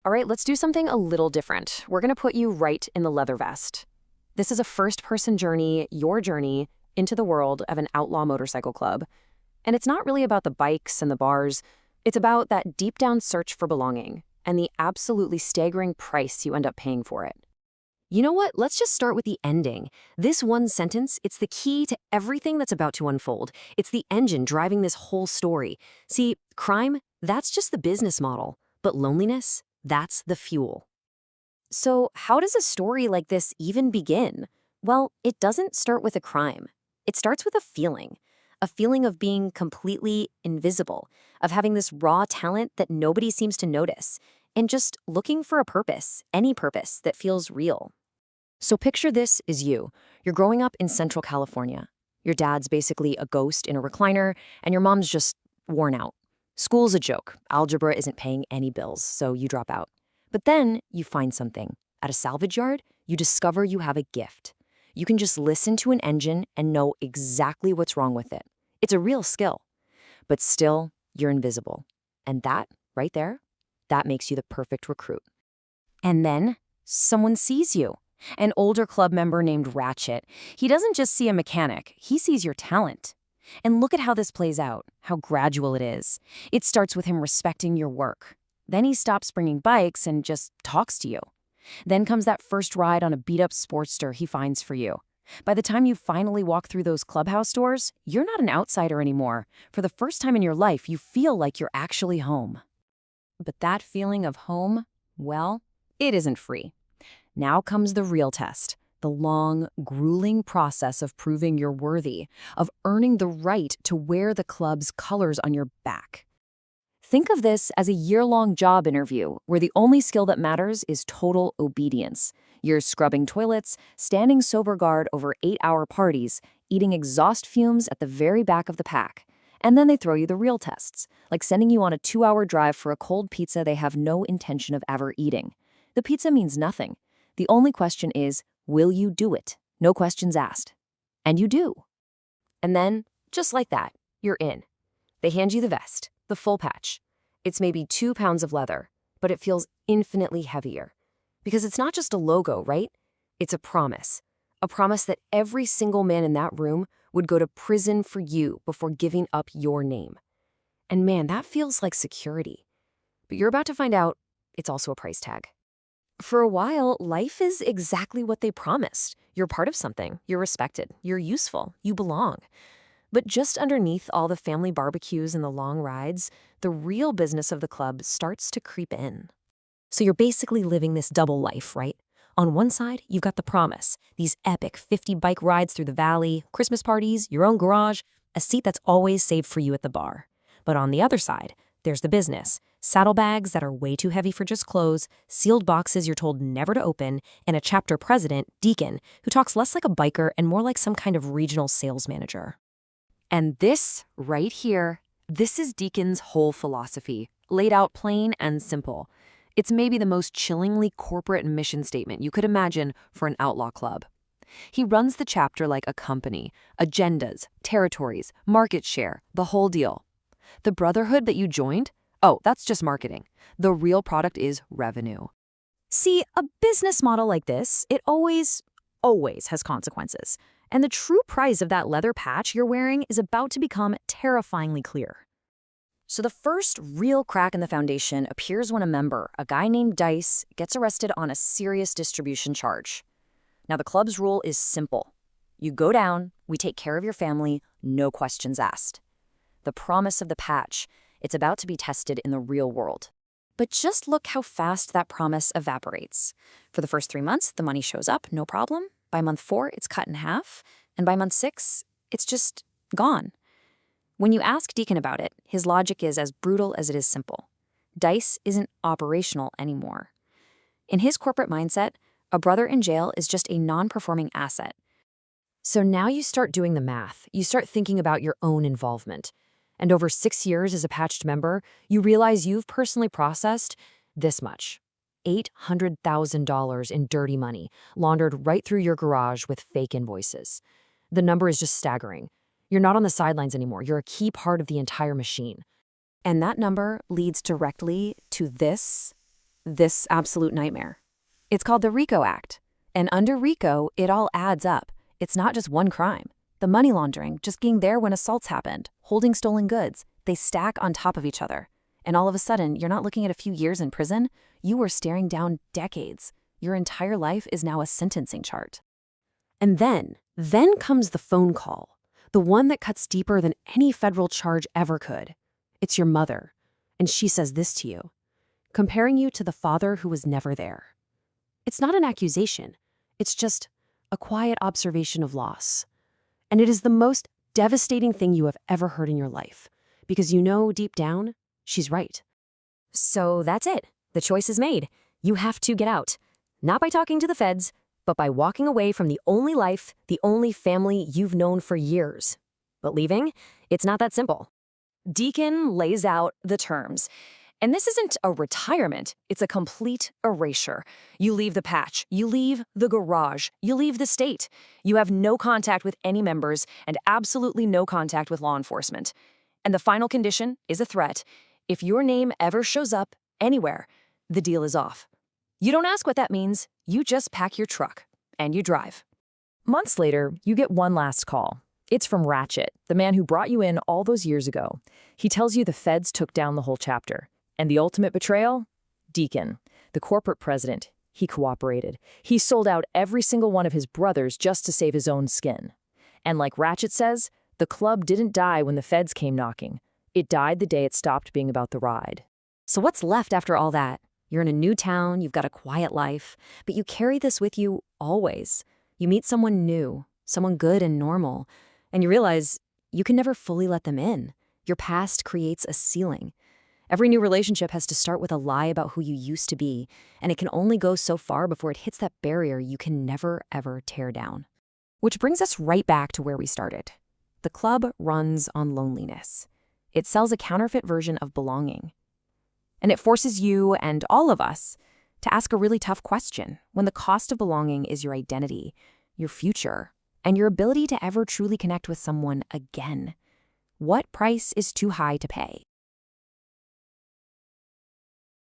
All right, let's do something a little different. We're going to put you right in the leather vest. This is a first-person journey, your journey, into the world of an outlaw motorcycle club. And it's not really about the bikes and the bars. It's about that deep-down search for belonging and the absolutely staggering price you end up paying for it. You know what? Let's just start with the ending. This one sentence, it's the key to everything that's about to unfold. It's the engine driving this whole story. See, crime, that's just the business model. But loneliness, that's the fuel. So how does a story like this even begin? Well, it doesn't start with a crime. It starts with a feeling of being completely invisible, of having this raw talent that nobody seems to notice, and just looking for a purpose, any purpose that feels real. So picture this is you. You're growing up in Central California. Your dad's basically a ghost in a recliner, and your mom's just worn out. School's a joke. Algebra isn't paying any bills, so you drop out. But then you find something. At a salvage yard, you discover you have a gift. You can just listen to an engine and know exactly what's wrong with it. It's a real skill. But still, you're invisible. And that, right there, that makes you the perfect recruit. And then someone sees you. An older club member named Ratchet. He doesn't just see a mechanic, he sees your talent. And look at how this plays out, how gradual it is. It starts with him respecting your work. Then he stops bringing bikes and just talks to you. Then comes that first ride on a beat-up Sportster he finds for you. By the time you finally walk through those clubhouse doors, you're not an outsider anymore. For the first time in your life, you feel like you're actually home. But that feeling of home, well, it isn't free. Now comes the real test, the long, grueling process of proving you're worthy, of earning the right to wear the club's colors on your back. Think of this as a year-long job interview where the only skill that matters is total obedience. You're scrubbing toilets, standing sober guard over 8-hour parties, eating exhaust fumes at the very back of the pack. And then they throw you the real tests, like sending you on a 2-hour drive for a cold pizza they have no intention of ever eating. The pizza means nothing. The only question is, will you do it? No questions asked. And you do. And then, just like that, you're in. They hand you the vest, the full patch. It's maybe 2 pounds of leather, but it feels infinitely heavier. Because it's not just a logo, right? It's a promise. A promise that every single man in that room would go to prison for you before giving up your name. And man, that feels like security. But you're about to find out it's also a price tag. For a while, life is exactly what they promised. You're part of something. You're respected. You're useful. You belong. But just underneath all the family barbecues and the long rides, the real business of the club starts to creep in. So you're basically living this double life, right? On one side, you've got the promise, these epic 50-bike rides through the valley, Christmas parties, your own garage, a seat that's always saved for you at the bar. But on the other side, there's the business, saddlebags that are way too heavy for just clothes, sealed boxes you're told never to open, and a chapter president, Deacon, who talks less like a biker and more like some kind of regional sales manager. And this, right here, this is Deacon's whole philosophy, laid out plain and simple. It's maybe the most chillingly corporate mission statement you could imagine for an outlaw club. He runs the chapter like a company, agendas, territories, market share, the whole deal. The Brotherhood that you joined? Oh, that's just marketing. The real product is revenue. See, a business model like this, it always has consequences. And the true price of that leather patch you're wearing is about to become terrifyingly clear. So the first real crack in the foundation appears when a member, a guy named Dice, gets arrested on a serious distribution charge. Now the club's rule is simple. You go down, we take care of your family, no questions asked. The promise of the patch, it's about to be tested in the real world. But just look how fast that promise evaporates. For the first 3 months, the money shows up, no problem. By month 4, it's cut in half. And by month 6, it's just gone. When you ask Deacon about it, his logic is as brutal as it is simple. Dice isn't operational anymore. In his corporate mindset, a brother in jail is just a non-performing asset. So now you start doing the math. You start thinking about your own involvement. And over 6 years as a patched member, you realize you've personally processed this much. $800,000 in dirty money, laundered right through your garage with fake invoices. The number is just staggering. You're not on the sidelines anymore. You're a key part of the entire machine. And that number leads directly to this. This absolute nightmare. It's called the RICO Act. And under RICO, it all adds up. It's not just one crime. The money laundering, just being there when assaults happened, holding stolen goods, they stack on top of each other. And all of a sudden, you're not looking at a few years in prison, you are staring down decades. Your entire life is now a sentencing chart. And then comes the phone call, the one that cuts deeper than any federal charge ever could. It's your mother, and she says this to you, comparing you to the father who was never there. It's not an accusation, it's just a quiet observation of loss. And it is the most devastating thing you have ever heard in your life, because you know deep down, she's right. So that's it. The choice is made. You have to get out. Not by talking to the feds, but by walking away from the only life, the only family you've known for years. But leaving? It's not that simple. Deacon lays out the terms. And this isn't a retirement, it's a complete erasure. You leave the patch, you leave the garage, you leave the state. You have no contact with any members and absolutely no contact with law enforcement. And the final condition is a threat. If your name ever shows up anywhere, the deal is off. You don't ask what that means, you just pack your truck and you drive. Months later, you get one last call. It's from Ratchet, the man who brought you in all those years ago. He tells you the feds took down the whole chapter. And the ultimate betrayal? Deacon, the corporate president. He cooperated. He sold out every single one of his brothers just to save his own skin. And like Ratchet says, the club didn't die when the feds came knocking. It died the day it stopped being about the ride. So what's left after all that? You're in a new town, you've got a quiet life, but you carry this with you always. You meet someone new, someone good and normal, and you realize you can never fully let them in. Your past creates a ceiling. Every new relationship has to start with a lie about who you used to be, and it can only go so far before it hits that barrier you can never, ever tear down. Which brings us right back to where we started. The club runs on loneliness. It sells a counterfeit version of belonging. And it forces you and all of us to ask a really tough question when the cost of belonging is your identity, your future, and your ability to ever truly connect with someone again. What price is too high to pay?